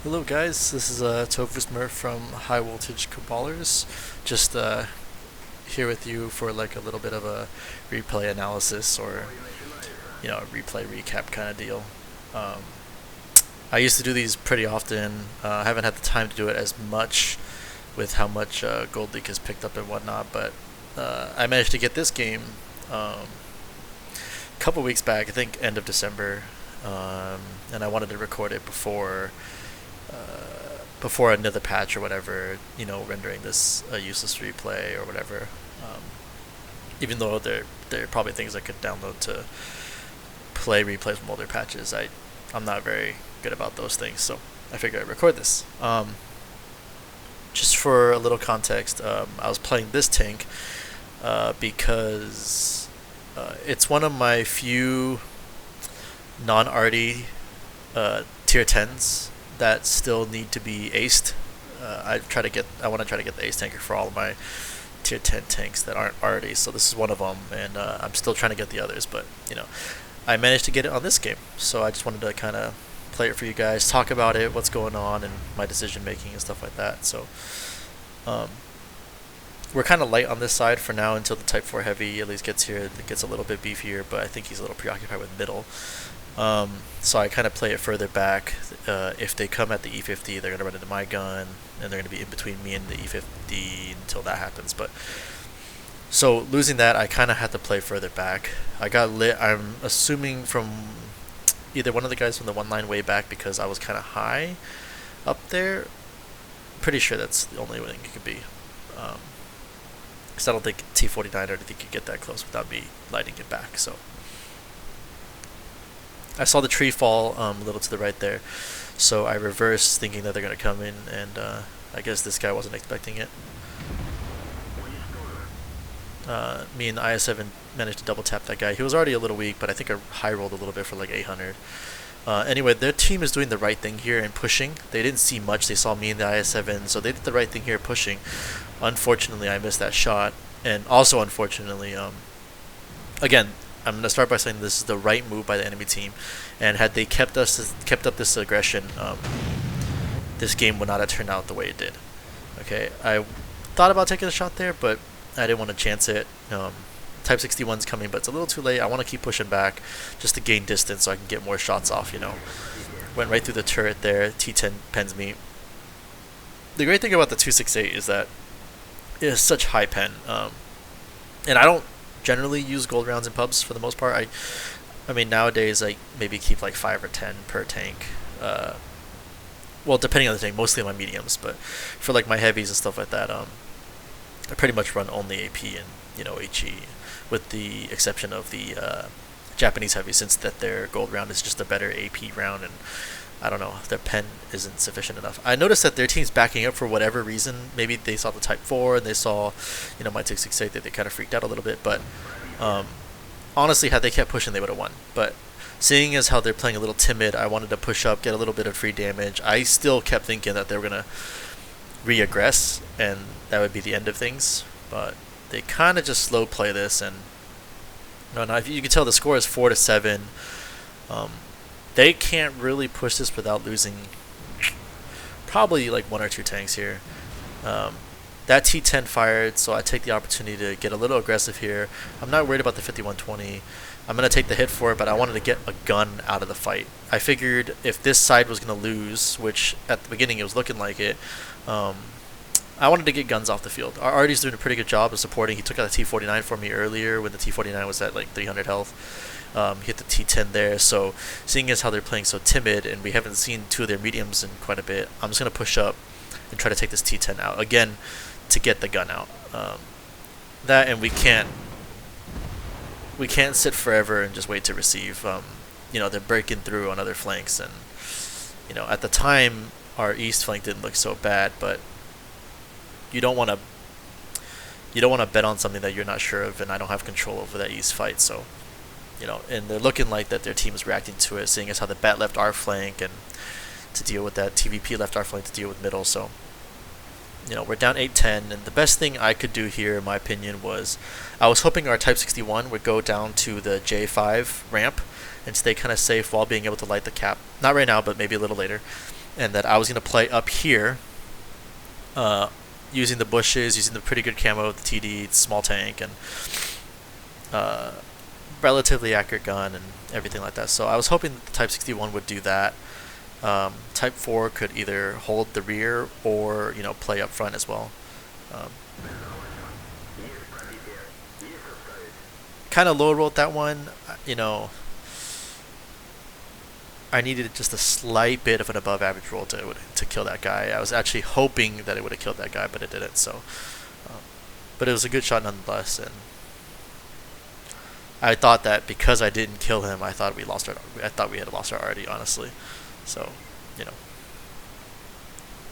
Hello guys, this is Topher Smurf from High Voltage Caballers. Just here with you for like a little bit of a replay analysis or a replay recap kind of deal. Um, I used to do these pretty often. I haven't had the time to do it as much with how much Gold League has picked up and whatnot, but I managed to get this game a couple weeks back, I think end of December, and I wanted to record it before another patch or whatever, rendering this a useless replay or whatever. Um, Even though there are probably things I could download to play replays from older patches, I'm not very good about those things, so I figured I'd record this. Just for a little context, I was playing this tank because it's one of my few non-arty tier 10s that still need to be aced. I want to try to get the ace tanker for all of my tier 10 tanks that aren't arty, so this is one of them, and I'm still trying to get the others, but I managed to get it on this game, so I just wanted to kind of play it for you guys, talk about it, what's going on, and my decision making and stuff like that. So we're kind of light on this side for now until the Type 4 Heavy at least gets here. It gets a little bit beefier, but I think he's a little preoccupied with middle. So I kind of play it further back. If they come at the E50, they're going to run into my gun, and they're going to be in between me and the E50 until that happens. But so losing that, I kind of had to play further back. I got lit, I'm assuming, from either one of the guys from the one line way back because I was kind of high up there. Pretty sure that's the only thing it could be. Because I don't think T49 or anything could get that close without me lighting it back. So I saw the tree fall a little to the right there, so I reversed thinking that they're going to come in, and I guess this guy wasn't expecting it. Me and the IS-7 managed to double tap that guy. He was already a little weak, but I think I high rolled a little bit for like 800. Anyway, their team is doing the right thing here and pushing. They didn't see much. They saw me and the IS-7, so they did the right thing here pushing. Unfortunately, I missed that shot, and also unfortunately, again, I'm going to start by saying this is the right move by the enemy team, and had they kept up this aggression, this game would not have turned out the way it did. Okay, I thought about taking a shot there, but I didn't want to chance it. Type 61's coming, but it's a little too late. I want to keep pushing back just to gain distance so I can get more shots off, Went right through the turret there. T10 pens me. The great thing about the 268 is that it is such high pen, and I don't generally use gold rounds in pubs for the most part. I mean nowadays I maybe keep like 5 or 10 per tank. Well, depending on the tank, mostly on my mediums, but for like my heavies and stuff like that, I pretty much run only AP and HE, with the exception of the Japanese heavy, since that their gold round is just a better AP round, and I don't know, their pen isn't sufficient enough. I noticed that their team's backing up for whatever reason. Maybe they saw the Type 4 and they saw, my 268, that they kind of freaked out a little bit. But honestly, had they kept pushing, they would have won. But seeing as how they're playing a little timid, I wanted to push up, get a little bit of free damage. I still kept thinking that they were going to re-aggress, and that would be the end of things. But they kind of just slow play this, and now if you can tell the score is 4-7. They can't really push this without losing probably like 1 or 2 tanks here. That T10 fired, so I take the opportunity to get a little aggressive here. I'm not worried about the 5120. I'm going to take the hit for it, but I wanted to get a gun out of the fight. I figured if this side was going to lose, which at the beginning it was looking like it, I wanted to get guns off the field. Our Arty's doing a pretty good job of supporting. He took out the T49 for me earlier when the T49 was at like 300 health. Hit the T10 there, so seeing as how they're playing so timid and we haven't seen 2 of their mediums in quite a bit, I'm just going to push up and try to take this T10 out again to get the gun out. That, and we can't sit forever and just wait to receive. They're breaking through on other flanks, and at the time our east flank didn't look so bad, but you don't want to bet on something that you're not sure of, and I don't have control over that east fight, so and they're looking like that their team is reacting to it, seeing as how the bat left our flank and to deal with that, TVP left our flank to deal with middle. So we're down 8-10, and the best thing I could do here, in my opinion, was I was hoping our Type 61 would go down to the J5 ramp and stay kind of safe while being able to light the cap. Not right now, but maybe a little later. and that I was going to play up here, using the bushes, using the pretty good camo, the TD, small tank, and relatively accurate gun and everything like that. So I was hoping that the Type 61 would do that. Type 4 could either hold the rear or, you know, play up front as well. Kind of low rolled that one, you know. I needed just a slight bit of an above average roll to kill that guy. I was actually hoping that it would have killed that guy, but it didn't. So, but it was a good shot nonetheless. And I thought that because I didn't kill him, I thought we had lost our arty, honestly. So, you know,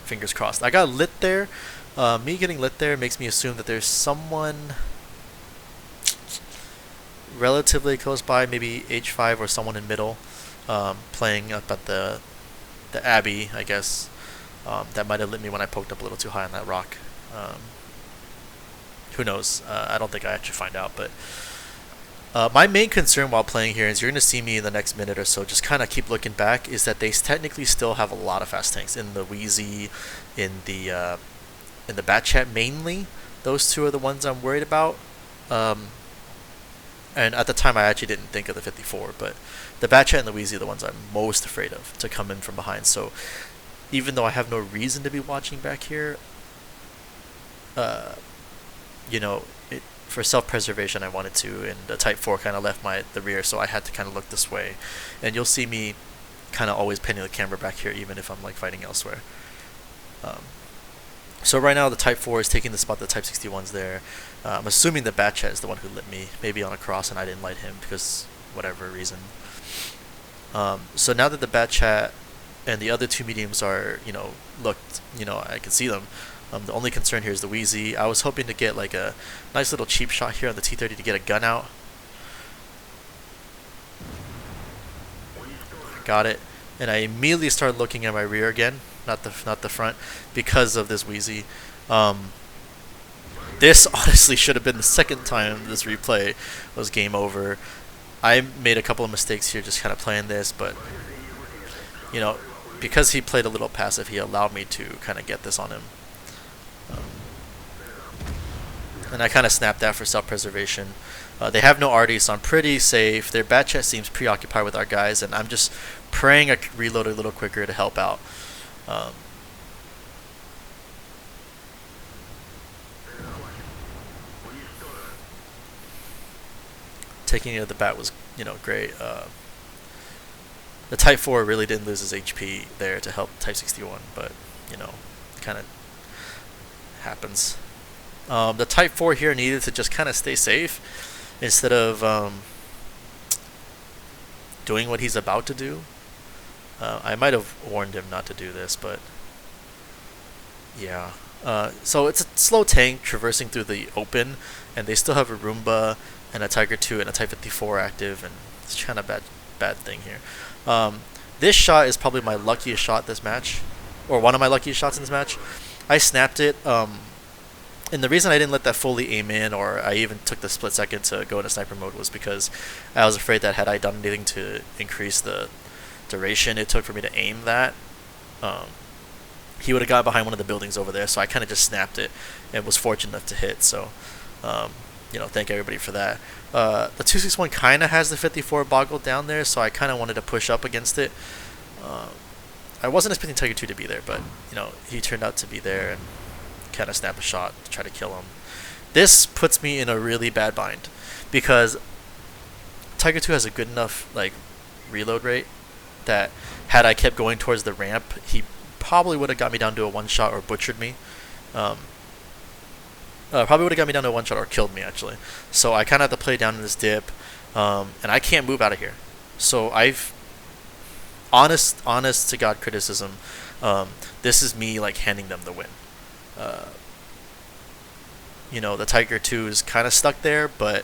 fingers crossed. I got lit there. Me getting lit there makes me assume that there's someone relatively close by, maybe H5 or someone in middle. Playing up at the Abbey, I guess. That might have lit me when I poked up a little too high on that rock. Who knows? I don't think I actually find out. But my main concern while playing here is you're going to see me in the next minute or so just kind of keep looking back, is that they technically still have a lot of fast tanks in the Wheezy, in the Bat Chat mainly. Those two are the ones I'm worried about. And at the time, I actually didn't think of the 54, but the Bat Chat and the Wheezy are the ones I'm most afraid of to come in from behind. So even though I have no reason to be watching back here, you know, for self-preservation, I wanted to, and the Type 4 kind of left the rear, so I had to kind of look this way. And you'll see me kind of always pinning the camera back here, even if I'm like fighting elsewhere. So right now, the Type 4 is taking the spot the Type 61's there. I'm assuming the Bat Chat is the one who lit me, maybe on a cross, and I didn't light him because whatever reason. So now that the Bat Chat and the other two mediums are, you know, looked, you know, I can see them. The only concern here is the Wheezy. I was hoping to get like a nice little cheap shot here on the T30 to get a gun out. Got it, and I immediately started looking at my rear again, not the front, because of this Wheezy. This honestly should have been the second time this replay was game over. I made a couple of mistakes here just kind of playing this, but you know, because he played a little passive, he allowed me to kind of get this on him. And I kind of snapped that for self-preservation. They have no arty, so I'm pretty safe. Their Bat Chat seems preoccupied with our guys, and I'm just praying I could reload a little quicker to help out. Taking it at the bat was, you know, great. The Type 4 really didn't lose his HP there to help Type 61, but, you know, kind of happens. The Type 4 here needed to just kind of stay safe instead of doing what he's about to do. I might have warned him not to do this, but yeah. So it's a slow tank traversing through the open, and they still have a Roomba and a Tiger 2 and a Type 54 active, and it's kind of bad thing here. This shot is probably my luckiest shot this match, or one of my luckiest shots in this match. I snapped it, and the reason I didn't let that fully aim in, or I even took the split second to go into sniper mode, was because I was afraid that had I done anything to increase the duration it took for me to aim that, he would have got behind one of the buildings over there. So I kind of just snapped it and was fortunate enough to hit. So you know, thank everybody for that. The 261 kind of has the 54 boggled down there, so I kind of wanted to push up against it. I wasn't expecting Tiger 2 to be there, but you know, he turned out to be there and kind of snap a shot to try to kill him. This puts me in a really bad bind because Tiger 2 has a good enough like reload rate that had I kept going towards the ramp, he probably would have got me down to a one shot or butchered me. Probably would have got me down to a one shot or killed me actually. So I kind of have to play down in this dip, and I can't move out of here. So I've honest to God criticism. This is me like handing them the win. You know, the Tiger 2 is kind of stuck there, but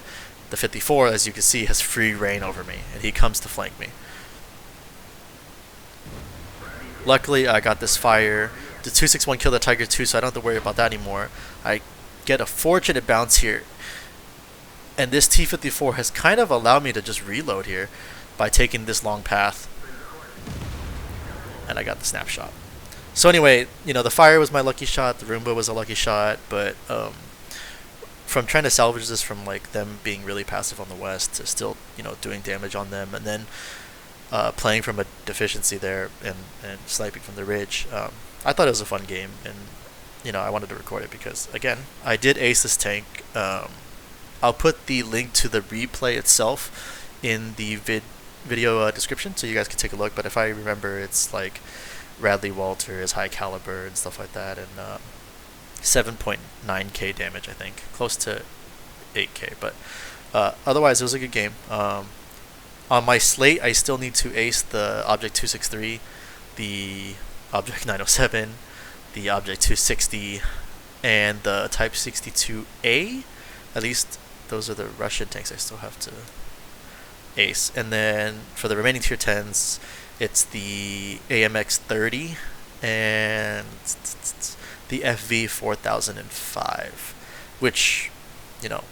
the 54, as you can see, has free reign over me, and he comes to flank me. Luckily, I got this fire. The 261 killed the Tiger 2, so I don't have to worry about that anymore. I get a fortunate bounce here, and this T-54 has kind of allowed me to just reload here by taking this long path, and I got the snapshot. So anyway, you know, the fire was my lucky shot, the Roomba was a lucky shot, but from trying to salvage this from like them being really passive on the west to still, you know, doing damage on them, and then playing from a deficiency there and sniping from the ridge, I thought it was a fun game, and you know, I wanted to record it because, again, I did ace this tank. I'll put the link to the replay itself in the video description so you guys can take a look, but if I remember, it's like Radley-Walters, high caliber, and stuff like that, and 7.9k damage, I think, close to 8k, but otherwise it was a good game. On my slate, I still need to ace the Object 263, the Object 907, the Object 260, and the Type 62A. At least those are the Russian tanks I still have to ace. And then for the remaining tier 10s, it's the AMX 30 and the FV 4005, which, you know,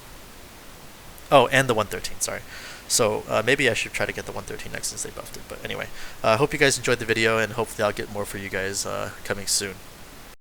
oh, and the 113, sorry. So maybe I should try to get the 113 next since they buffed it. But anyway, I hope you guys enjoyed the video, and hopefully I'll get more for you guys coming soon.